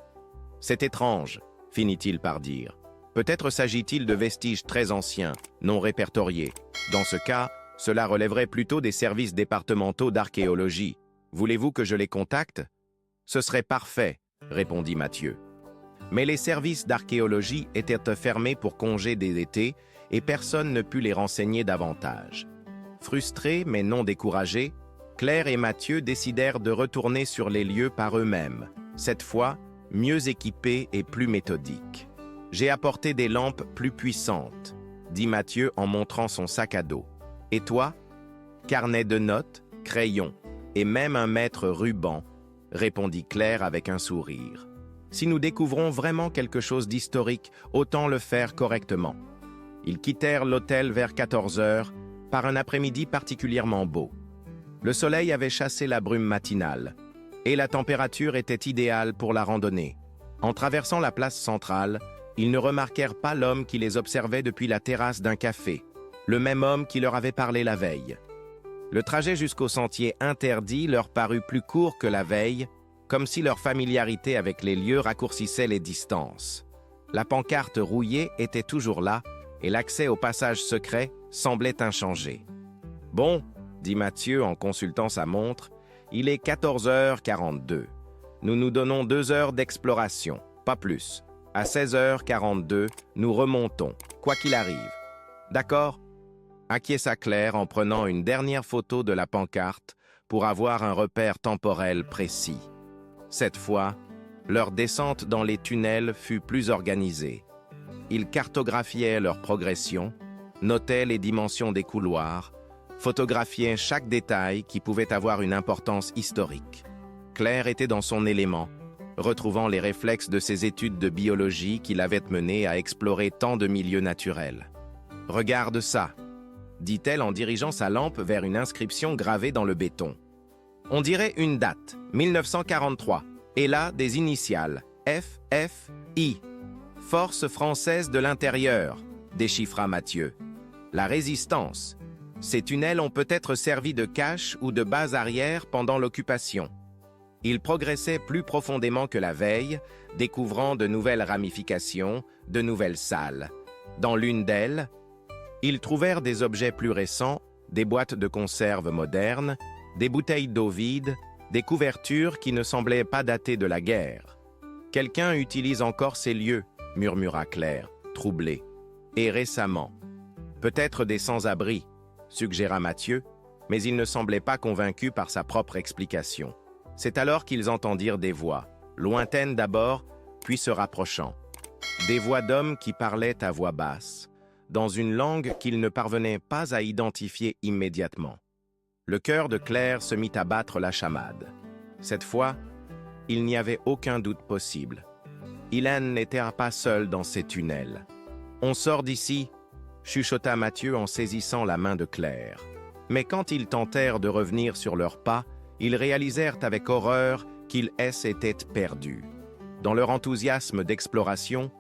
« C'est étrange, » finit-il par dire. « Peut-être s'agit-il de vestiges très anciens, non répertoriés. Dans ce cas, cela relèverait plutôt des services départementaux d'archéologie. Voulez-vous que je les contacte ? » « Ce serait parfait, » répondit Mathieu. Mais les services d'archéologie étaient fermés pour congé d'été et personne ne put les renseigner davantage. Frustrés mais non découragés, Claire et Mathieu décidèrent de retourner sur les lieux par eux-mêmes, cette fois mieux équipés et plus méthodiques. « J'ai apporté des lampes plus puissantes, » dit Mathieu en montrant son sac à dos. « Et toi ? » Carnet de notes, crayon et même un mètre ruban, répondit Claire avec un sourire. Si nous découvrons vraiment quelque chose d'historique, autant le faire correctement. Ils quittèrent l'hôtel vers 14 heures, par un après-midi particulièrement beau. Le soleil avait chassé la brume matinale, et la température était idéale pour la randonnée. En traversant la place centrale, ils ne remarquèrent pas l'homme qui les observait depuis la terrasse d'un café, le même homme qui leur avait parlé la veille. Le trajet jusqu'au sentier interdit leur parut plus court que la veille, comme si leur familiarité avec les lieux raccourcissait les distances. La pancarte rouillée était toujours là, et l'accès au passage secret semblait inchangé. « Bon, » dit Mathieu en consultant sa montre, « il est 14h42. Nous nous donnons 2 heures d'exploration, pas plus. À 16h42, nous remontons, quoi qu'il arrive. D'accord ?» acquiesça Claire en prenant une dernière photo de la pancarte pour avoir un repère temporel précis. Cette fois, leur descente dans les tunnels fut plus organisée. Ils cartographiaient leur progression, notaient les dimensions des couloirs, photographiaient chaque détail qui pouvait avoir une importance historique. Claire était dans son élément, retrouvant les réflexes de ses études de biologie qui l'avaient menée à explorer tant de milieux naturels. « Regarde ça !» dit-elle en dirigeant sa lampe vers une inscription gravée dans le béton. On dirait une date, 1943, et là des initiales, FFI. Force française de l'intérieur, déchiffra Mathieu. La résistance. Ces tunnels ont peut-être servi de cache ou de base arrière pendant l'occupation. Ils progressaient plus profondément que la veille, découvrant de nouvelles ramifications, de nouvelles salles. Dans l'une d'elles, ils trouvèrent des objets plus récents, des boîtes de conserve modernes, des bouteilles d'eau vides, des couvertures qui ne semblaient pas dater de la guerre. « Quelqu'un utilise encore ces lieux », murmura Claire, troublée. « Et récemment. Peut-être des sans-abri », suggéra Mathieu, mais il ne semblait pas convaincu par sa propre explication. C'est alors qu'ils entendirent des voix, lointaines d'abord, puis se rapprochant. Des voix d'hommes qui parlaient à voix basse, dans une langue qu'ils ne parvenaient pas à identifier immédiatement. Le cœur de Claire se mit à battre la chamade. Cette fois, il n'y avait aucun doute possible. Hélène n'était pas seule dans ces tunnels. « On sort d'ici », chuchota Mathieu en saisissant la main de Claire. Mais quand ils tentèrent de revenir sur leurs pas, ils réalisèrent avec horreur qu'ils étaient perdus. Dans leur enthousiasme d'exploration,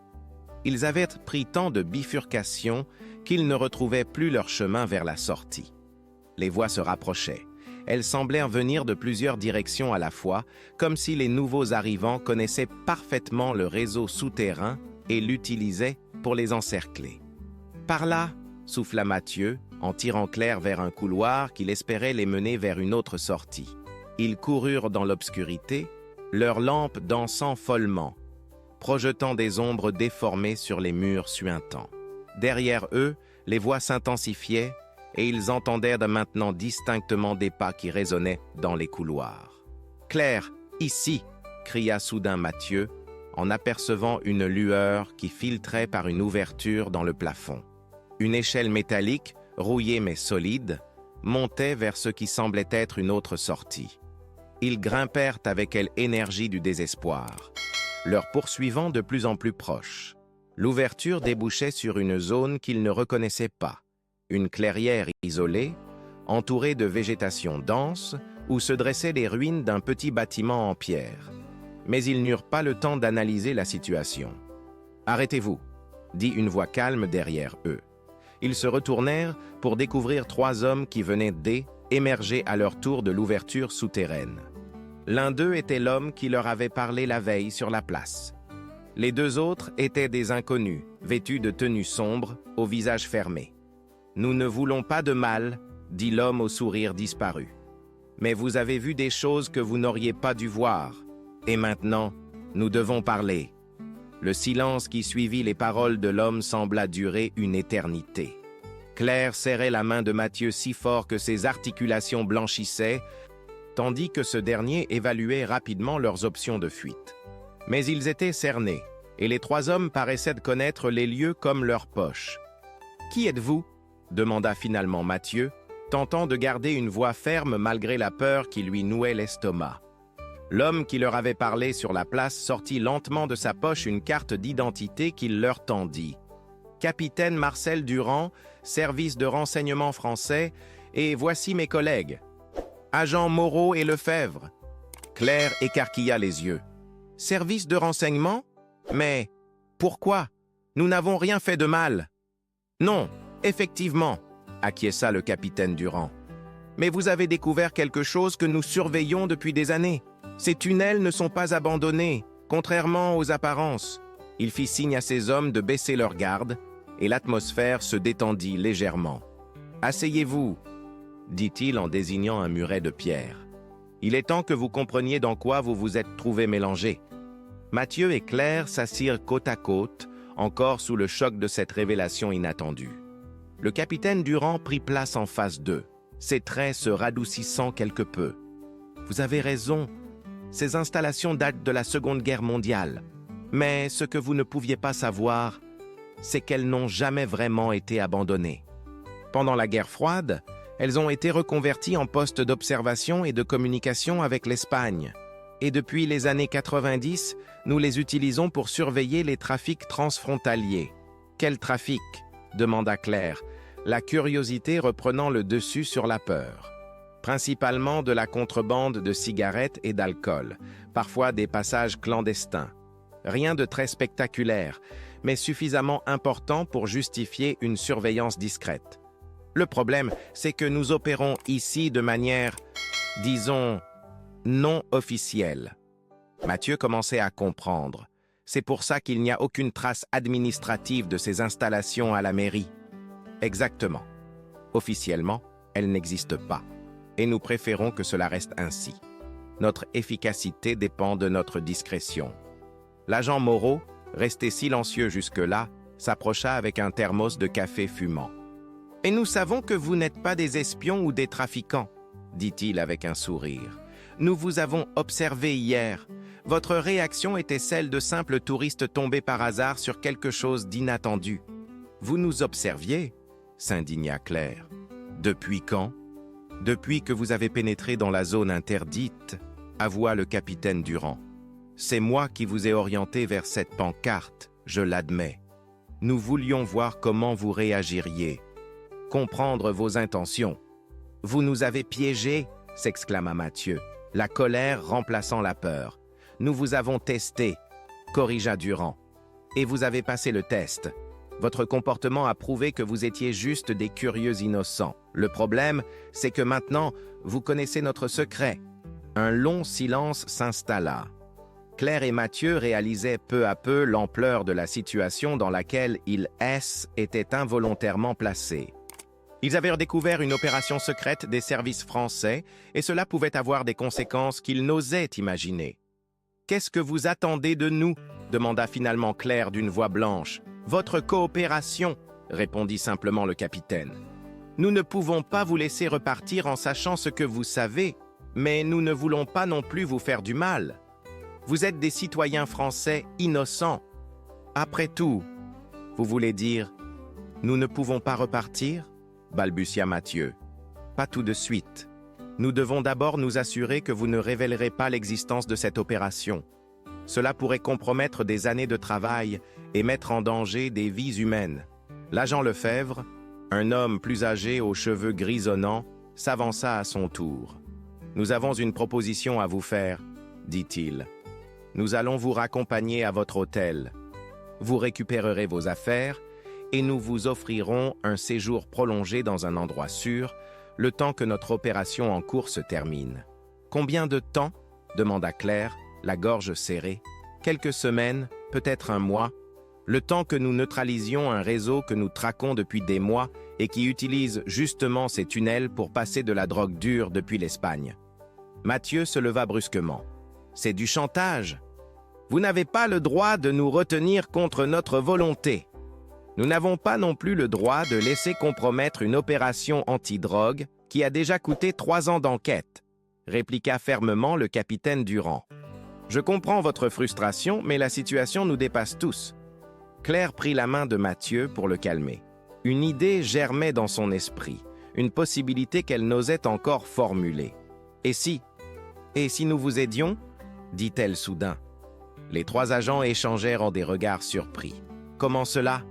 ils avaient pris tant de bifurcations qu'ils ne retrouvaient plus leur chemin vers la sortie. Les voix se rapprochaient. Elles semblèrent venir de plusieurs directions à la fois, comme si les nouveaux arrivants connaissaient parfaitement le réseau souterrain et l'utilisaient pour les encercler. « Par là !» souffla Mathieu, en tirant Claire vers un couloir qu'il espérait les mener vers une autre sortie. Ils coururent dans l'obscurité, leurs lampes dansant follement, projetant des ombres déformées sur les murs suintants. Derrière eux, les voix s'intensifiaient et ils entendaient maintenant distinctement des pas qui résonnaient dans les couloirs. « Claire, ici !» cria soudain Mathieu, en apercevant une lueur qui filtrait par une ouverture dans le plafond. Une échelle métallique, rouillée mais solide, montait vers ce qui semblait être une autre sortie. Ils grimpèrent avec quelle énergie du désespoir, leur poursuivant de plus en plus proche. L'ouverture débouchait sur une zone qu'ils ne reconnaissaient pas, une clairière isolée, entourée de végétation dense, où se dressaient les ruines d'un petit bâtiment en pierre. Mais ils n'eurent pas le temps d'analyser la situation. « Arrêtez-vous » dit une voix calme derrière eux. Ils se retournèrent pour découvrir 3 hommes qui venaient d'émerger à leur tour de l'ouverture souterraine. L'un d'eux était l'homme qui leur avait parlé la veille sur la place. Les 2 autres étaient des inconnus, vêtus de tenues sombres, au visage fermé. « Nous ne voulons pas de mal », dit l'homme au sourire disparu. « Mais vous avez vu des choses que vous n'auriez pas dû voir. Et maintenant, nous devons parler. » Le silence qui suivit les paroles de l'homme sembla durer une éternité. Claire serrait la main de Mathieu si fort que ses articulations blanchissaient, tandis que ce dernier évaluait rapidement leurs options de fuite. Mais ils étaient cernés, et les 3 hommes paraissaient connaître les lieux comme leur poche. « Qui êtes-vous » demanda finalement Mathieu, tentant de garder une voix ferme malgré la peur qui lui nouait l'estomac. L'homme qui leur avait parlé sur la place sortit lentement de sa poche une carte d'identité qu'il leur tendit. « Capitaine Marcel Durand, service de renseignement français, et voici mes collègues. Agents Moreau et Lefebvre. » Claire écarquilla les yeux. « Service de renseignement ? Mais pourquoi ? Nous n'avons rien fait de mal. »« Non, effectivement, » acquiesça le capitaine Durand. « Mais vous avez découvert quelque chose que nous surveillons depuis des années. Ces tunnels ne sont pas abandonnés, contrairement aux apparences. » Il fit signe à ses hommes de baisser leur garde, et l'atmosphère se détendit légèrement. « Asseyez-vous, » dit-il en désignant un muret de pierre. « Il est temps que vous compreniez dans quoi vous vous êtes trouvés mélangés. » Mathieu et Claire s'assirent côte à côte, encore sous le choc de cette révélation inattendue. Le capitaine Durand prit place en face d'eux, ses traits se radoucissant quelque peu. « Vous avez raison. Ces installations datent de la Seconde Guerre mondiale. Mais ce que vous ne pouviez pas savoir, c'est qu'elles n'ont jamais vraiment été abandonnées. Pendant la guerre froide, elles ont été reconverties en postes d'observation et de communication avec l'Espagne. Et depuis les années 90, nous les utilisons pour surveiller les trafics transfrontaliers. »« Quel trafic ?» demanda Claire, la curiosité reprenant le dessus sur la peur. Principalement de la contrebande de cigarettes et d'alcool, parfois des passages clandestins. Rien de très spectaculaire, mais suffisamment important pour justifier une surveillance discrète. Le problème, c'est que nous opérons ici de manière, disons, non officielle. Mathieu commençait à comprendre. C'est pour ça qu'il n'y a aucune trace administrative de ces installations à la mairie. Exactement. Officiellement, elles n'existent pas. Et nous préférons que cela reste ainsi. Notre efficacité dépend de notre discrétion. L'agent Moreau, resté silencieux jusque-là, s'approcha avec un thermos de café fumant. « Et nous savons que vous n'êtes pas des espions ou des trafiquants, » dit-il avec un sourire. « Nous vous avons observé hier. Votre réaction était celle de simples touristes tombés par hasard sur quelque chose d'inattendu. Vous nous observiez, s'indigna Claire. Depuis quand? Depuis que vous avez pénétré dans la zone interdite, avoua le capitaine Durand. C'est moi qui vous ai orienté vers cette pancarte, je l'admets. Nous voulions voir comment vous réagiriez, comprendre vos intentions. Vous nous avez piégés, s'exclama Mathieu, la colère remplaçant la peur. Nous vous avons testé, corrigea Durand. Et vous avez passé le test. Votre comportement a prouvé que vous étiez juste des curieux innocents. Le problème, c'est que maintenant, vous connaissez notre secret. Un long silence s'installa. Claire et Mathieu réalisaient peu à peu l'ampleur de la situation dans laquelle ils étaient involontairement placés. Ils avaient découvert une opération secrète des services français et cela pouvait avoir des conséquences qu'ils n'osaient imaginer. « Qu'est-ce que vous attendez de nous » demanda finalement Claire d'une voix blanche. « Votre coopération » répondit simplement le capitaine. « Nous ne pouvons pas vous laisser repartir en sachant ce que vous savez, mais nous ne voulons pas non plus vous faire du mal. Vous êtes des citoyens français innocents. Après tout, vous voulez dire « Nous ne pouvons pas repartir » balbutia Mathieu. « Pas tout de suite. Nous devons d'abord nous assurer que vous ne révélerez pas l'existence de cette opération. Cela pourrait compromettre des années de travail et mettre en danger des vies humaines. » L'agent Lefebvre, un homme plus âgé aux cheveux grisonnants, s'avança à son tour. « Nous avons une proposition à vous faire, » dit-il. « Nous allons vous raccompagner à votre hôtel. Vous récupérerez vos affaires et nous vous offrirons un séjour prolongé dans un endroit sûr, le temps que notre opération en cours se termine. »« Combien de temps ?» demanda Claire, la gorge serrée. « Quelques semaines, peut-être un mois, le temps que nous neutralisions un réseau que nous traquons depuis des mois et qui utilise justement ces tunnels pour passer de la drogue dure depuis l'Espagne. » Mathieu se leva brusquement. « C'est du chantage. Vous n'avez pas le droit de nous retenir contre notre volonté. Nous n'avons pas non plus le droit de laisser compromettre une opération anti-drogue qui a déjà coûté 3 ans d'enquête, » répliqua fermement le capitaine Durand. « Je comprends votre frustration, mais la situation nous dépasse tous. » Claire prit la main de Mathieu pour le calmer. Une idée germait dans son esprit, une possibilité qu'elle n'osait encore formuler. « Et si nous vous aidions ?» dit-elle soudain. Les 3 agents échangèrent en des regards surpris. « Comment cela ?»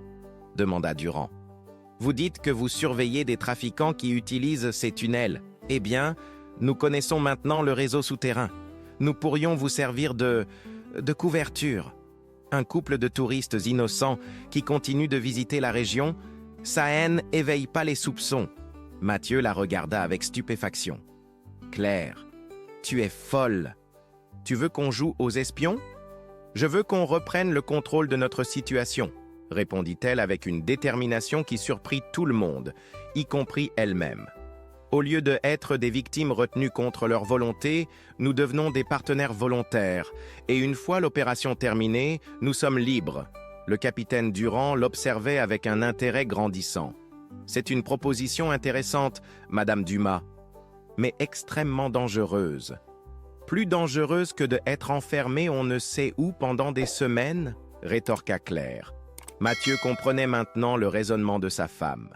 demanda Durand. « Vous dites que vous surveillez des trafiquants qui utilisent ces tunnels. Eh bien, nous connaissons maintenant le réseau souterrain. Nous pourrions vous servir de couverture. Un couple de touristes innocents qui continuent de visiter la région, sa haine éveille pas les soupçons. » Mathieu la regarda avec stupéfaction. « Claire, tu es folle. Tu veux qu'on joue aux espions ? Je veux qu'on reprenne le contrôle de notre situation, » répondit-elle avec une détermination qui surprit tout le monde, y compris elle-même. « Au lieu d'être des victimes retenues contre leur volonté, nous devenons des partenaires volontaires, et une fois l'opération terminée, nous sommes libres. » Le capitaine Durand l'observait avec un intérêt grandissant. « C'est une proposition intéressante, Madame Dumas, mais extrêmement dangereuse. Plus dangereuse que d'être enfermée on ne sait où pendant des semaines ?» rétorqua Claire. Mathieu comprenait maintenant le raisonnement de sa femme.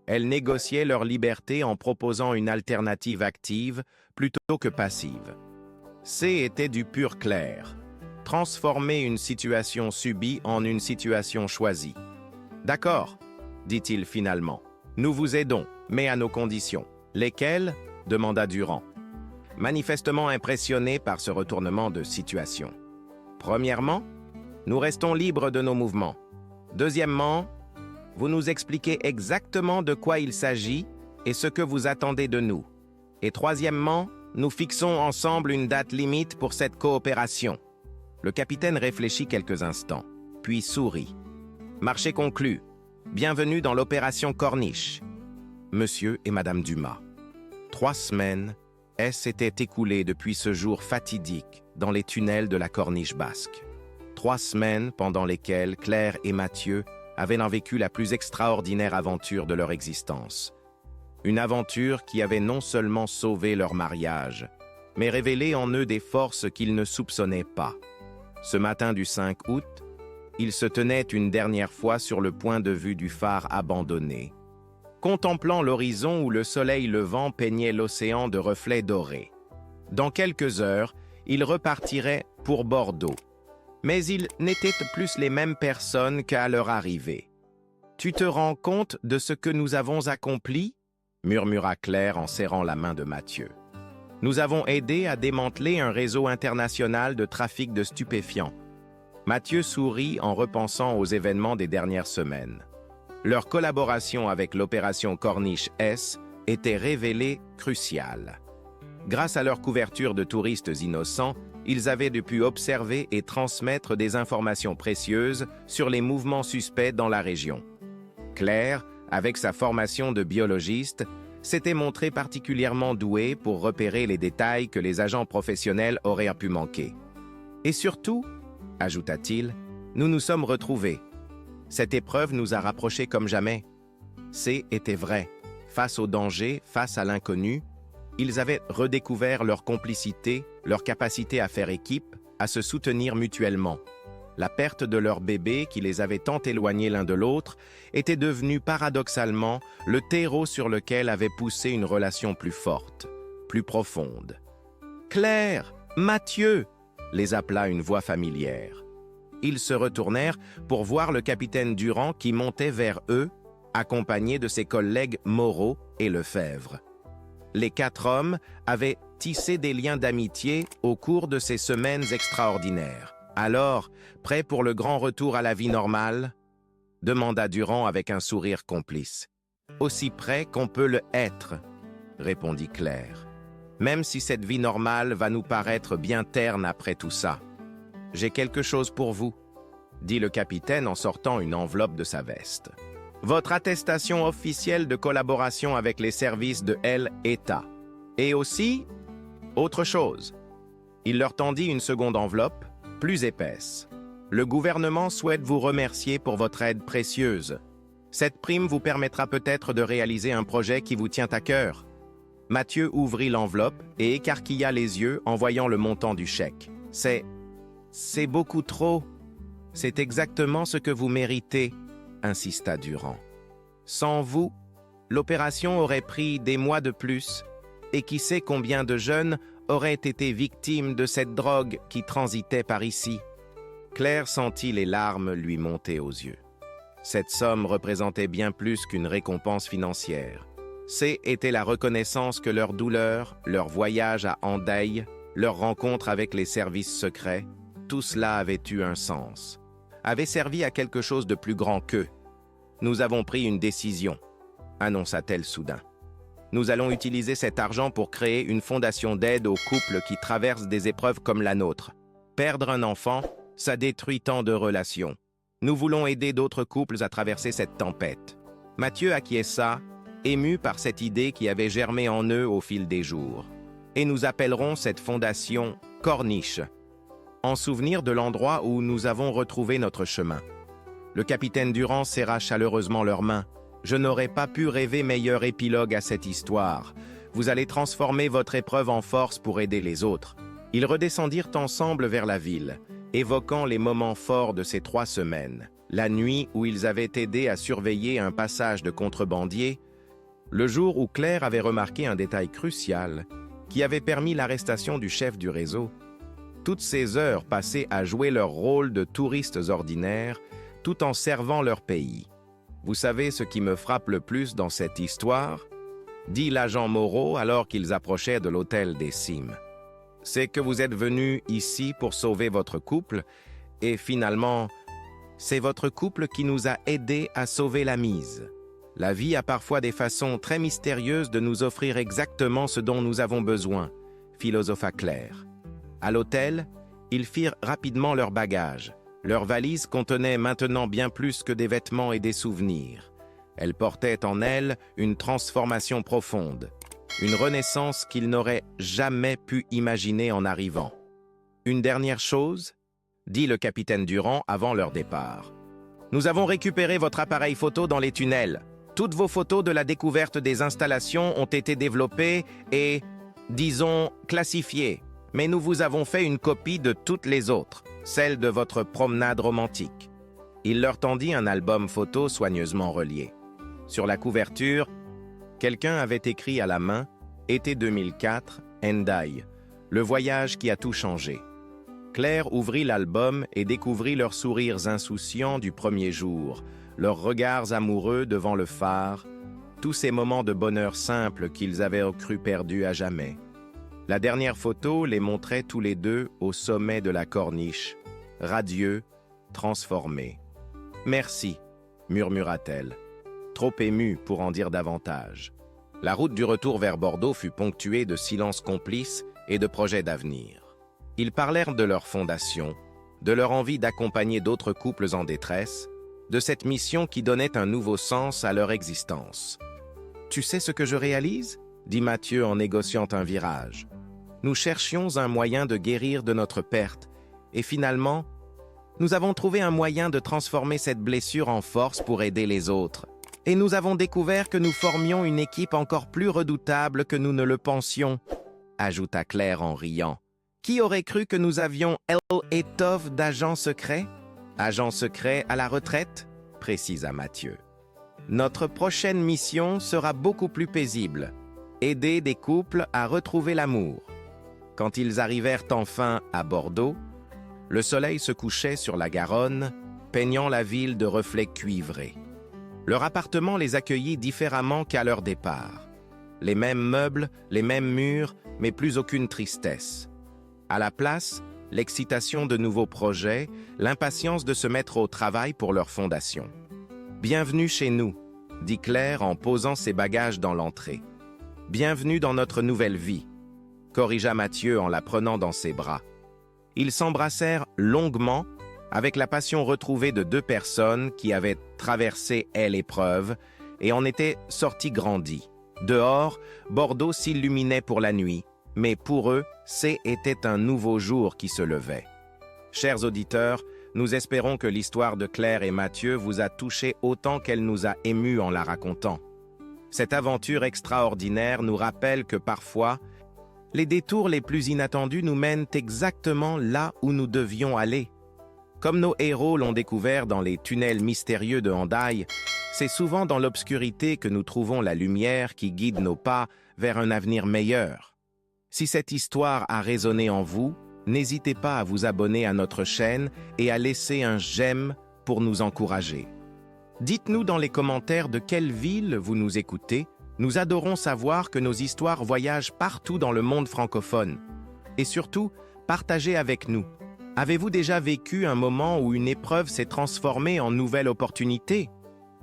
Elle négociait leur liberté en proposant une alternative active plutôt que passive. C'était du pur Claire. Transformer une situation subie en une situation choisie. « D'accord, » dit-il finalement. « Nous vous aidons, mais à nos conditions. »« Lesquelles ?» demanda Durand, manifestement impressionné par ce retournement de situation. « Premièrement, nous restons libres de nos mouvements. Deuxièmement, vous nous expliquez exactement de quoi il s'agit et ce que vous attendez de nous. Et troisièmement, nous fixons ensemble une date limite pour cette coopération. » Le capitaine réfléchit quelques instants, puis sourit. « Marché conclu. Bienvenue dans l'opération Corniche. » Monsieur et Madame Dumas. 3 semaines s'étaient écoulées depuis ce jour fatidique dans les tunnels de la Corniche basque. 3 semaines pendant lesquelles Claire et Mathieu avaient vécu la plus extraordinaire aventure de leur existence. Une aventure qui avait non seulement sauvé leur mariage, mais révélé en eux des forces qu'ils ne soupçonnaient pas. Ce matin du 5 août, ils se tenaient une dernière fois sur le point de vue du phare abandonné, contemplant l'horizon où le soleil levant peignait l'océan de reflets dorés. Dans quelques heures, ils repartiraient pour Bordeaux. Mais ils n'étaient plus les mêmes personnes qu'à leur arrivée. « Tu te rends compte de ce que nous avons accompli ?» murmura Claire en serrant la main de Mathieu. « Nous avons aidé à démanteler un réseau international de trafic de stupéfiants. » Mathieu sourit en repensant aux événements des dernières semaines. Leur collaboration avec l'opération Corniche S était révélée cruciale. Grâce à leur couverture de touristes innocents, ils avaient pu observer et transmettre des informations précieuses sur les mouvements suspects dans la région. Claire, avec sa formation de biologiste, s'était montrée particulièrement douée pour repérer les détails que les agents professionnels auraient pu manquer. Et surtout, ajouta-t-il, nous nous sommes retrouvés. Cette épreuve nous a rapprochés comme jamais. Était vrai. Face au danger, face à l'inconnu, ils avaient redécouvert leur complicité, leur capacité à faire équipe, à se soutenir mutuellement. La perte de leur bébé, qui les avait tant éloignés l'un de l'autre, était devenue paradoxalement le terreau sur lequel avait poussé une relation plus forte, plus profonde. « Claire, Mathieu !» les appela une voix familière. Ils se retournèrent pour voir le capitaine Durand qui montait vers eux, accompagné de ses collègues Moreau et Lefebvre. Les 4 hommes avaient tissé des liens d'amitié au cours de ces semaines extraordinaires. Alors, prêts pour le grand retour à la vie normale ? Demanda Durand avec un sourire complice. Aussi près qu'on peut le être, répondit Claire. Même si cette vie normale va nous paraître bien terne après tout ça. J'ai quelque chose pour vous, dit le capitaine en sortant une enveloppe de sa veste. Votre attestation officielle de collaboration avec les services de l'État. Et aussi, autre chose. Il leur tendit une seconde enveloppe, plus épaisse. Le gouvernement souhaite vous remercier pour votre aide précieuse. Cette prime vous permettra peut-être de réaliser un projet qui vous tient à cœur. Mathieu ouvrit l'enveloppe et écarquilla les yeux en voyant le montant du chèque. C'est beaucoup trop. C'est exactement ce que vous méritez, insista Durand. Sans vous, l'opération aurait pris des mois de plus, et qui sait combien de jeunes auraient été victimes de cette drogue qui transitait par ici. Claire sentit les larmes lui monter aux yeux. Cette somme représentait bien plus qu'une récompense financière. Était la reconnaissance que leur douleur, leur voyage à Hendaye, leur rencontre avec les services secrets, tout cela avait eu un sens, avait servi à quelque chose de plus grand qu'eux. Nous avons pris une décision, annonça-t-elle soudain. Nous allons utiliser cet argent pour créer une fondation d'aide aux couples qui traversent des épreuves comme la nôtre. Perdre un enfant, ça détruit tant de relations. Nous voulons aider d'autres couples à traverser cette tempête. Mathieu acquiesça, ému par cette idée qui avait germé en eux au fil des jours. Et nous appellerons cette fondation Corniche, en souvenir de l'endroit où nous avons retrouvé notre chemin. Le capitaine Durand serra chaleureusement leurs mains. Je n'aurais pas pu rêver meilleur épilogue à cette histoire. Vous allez transformer votre épreuve en force pour aider les autres. Ils redescendirent ensemble vers la ville, évoquant les moments forts de ces 3 semaines. La nuit où ils avaient aidé à surveiller un passage de contrebandiers, le jour où Claire avait remarqué un détail crucial qui avait permis l'arrestation du chef du réseau. Toutes ces heures passées à jouer leur rôle de touristes ordinaires, tout en servant leur pays. Vous savez ce qui me frappe le plus dans cette histoire ? Dit l'agent Moreau alors qu'ils approchaient de l'hôtel des Cimes. C'est que vous êtes venus ici pour sauver votre couple, et finalement, c'est votre couple qui nous a aidés à sauver la mise. La vie a parfois des façons très mystérieuses de nous offrir exactement ce dont nous avons besoin, philosopha Claire. À l'hôtel, ils firent rapidement leurs bagages. Leurs valises contenaient maintenant bien plus que des vêtements et des souvenirs. Elles portaient en elles une transformation profonde, une renaissance qu'ils n'auraient jamais pu imaginer en arrivant. Une dernière chose, dit le capitaine Durand avant leur départ. Nous avons récupéré votre appareil photo dans les tunnels. Toutes vos photos de la découverte des installations ont été développées et disons classifiées, mais nous vous avons fait une copie de toutes les autres, celle de votre promenade romantique. Il leur tendit un album photo soigneusement relié. Sur la couverture, quelqu'un avait écrit à la main « Été 2004, Hendaye, le voyage qui a tout changé ». Claire ouvrit l'album et découvrit leurs sourires insouciants du premier jour, leurs regards amoureux devant le phare, tous ces moments de bonheur simple qu'ils avaient cru perdus à jamais. La dernière photo les montrait tous les deux au sommet de la corniche, radieux, transformés. « Merci », murmura-t-elle, trop émue pour en dire davantage. La route du retour vers Bordeaux fut ponctuée de silences complices et de projets d'avenir. Ils parlèrent de leur fondation, de leur envie d'accompagner d'autres couples en détresse, de cette mission qui donnait un nouveau sens à leur existence. « Tu sais ce que je réalise ?» dit Mathieu en négociant un virage. « Nous cherchions un moyen de guérir de notre perte, et finalement, nous avons trouvé un moyen de transformer cette blessure en force pour aider les autres. Et nous avons découvert que nous formions une équipe encore plus redoutable que nous ne le pensions, » ajouta Claire en riant. Qui aurait cru que nous avions elle étoffe d'agents secrets? Agents secrets à la retraite, précisa Mathieu. Notre prochaine mission sera beaucoup plus paisible. Aider des couples à retrouver l'amour. Quand ils arrivèrent enfin à Bordeaux, le soleil se couchait sur la Garonne, peignant la ville de reflets cuivrés. Leur appartement les accueillit différemment qu'à leur départ. Les mêmes meubles, les mêmes murs, mais plus aucune tristesse. À la place, l'excitation de nouveaux projets, l'impatience de se mettre au travail pour leur fondation. « Bienvenue chez nous », dit Claire en posant ses bagages dans l'entrée. « Bienvenue dans notre nouvelle vie », corrigea Mathieu en la prenant dans ses bras. Ils s'embrassèrent longuement, avec la passion retrouvée de deux personnes qui avaient traversé l'épreuve et en étaient sortis grandis. Dehors, Bordeaux s'illuminait pour la nuit, mais pour eux, était un nouveau jour qui se levait. Chers auditeurs, nous espérons que l'histoire de Claire et Mathieu vous a touché autant qu'elle nous a émus en la racontant. Cette aventure extraordinaire nous rappelle que parfois, les détours les plus inattendus nous mènent exactement là où nous devions aller. Comme nos héros l'ont découvert dans les tunnels mystérieux de Hendaye, c'est souvent dans l'obscurité que nous trouvons la lumière qui guide nos pas vers un avenir meilleur. Si cette histoire a résonné en vous, n'hésitez pas à vous abonner à notre chaîne et à laisser un j'aime pour nous encourager. Dites-nous dans les commentaires de quelle ville vous nous écoutez. Nous adorons savoir que nos histoires voyagent partout dans le monde francophone. Et surtout, partagez avec nous. Avez-vous déjà vécu un moment où une épreuve s'est transformée en nouvelle opportunité?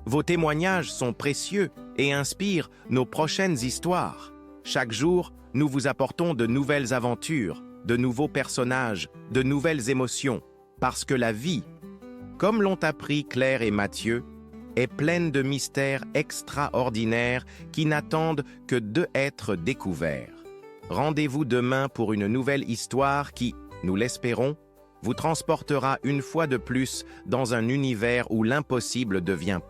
Vos témoignages sont précieux et inspirent nos prochaines histoires. Chaque jour, nous vous apportons de nouvelles aventures, de nouveaux personnages, de nouvelles émotions, parce que la vie, comme l'ont appris Claire et Mathieu, est pleine de mystères extraordinaires qui n'attendent que d'être découverts. Rendez-vous demain pour une nouvelle histoire qui, nous l'espérons, vous transportera une fois de plus dans un univers où l'impossible devient possible.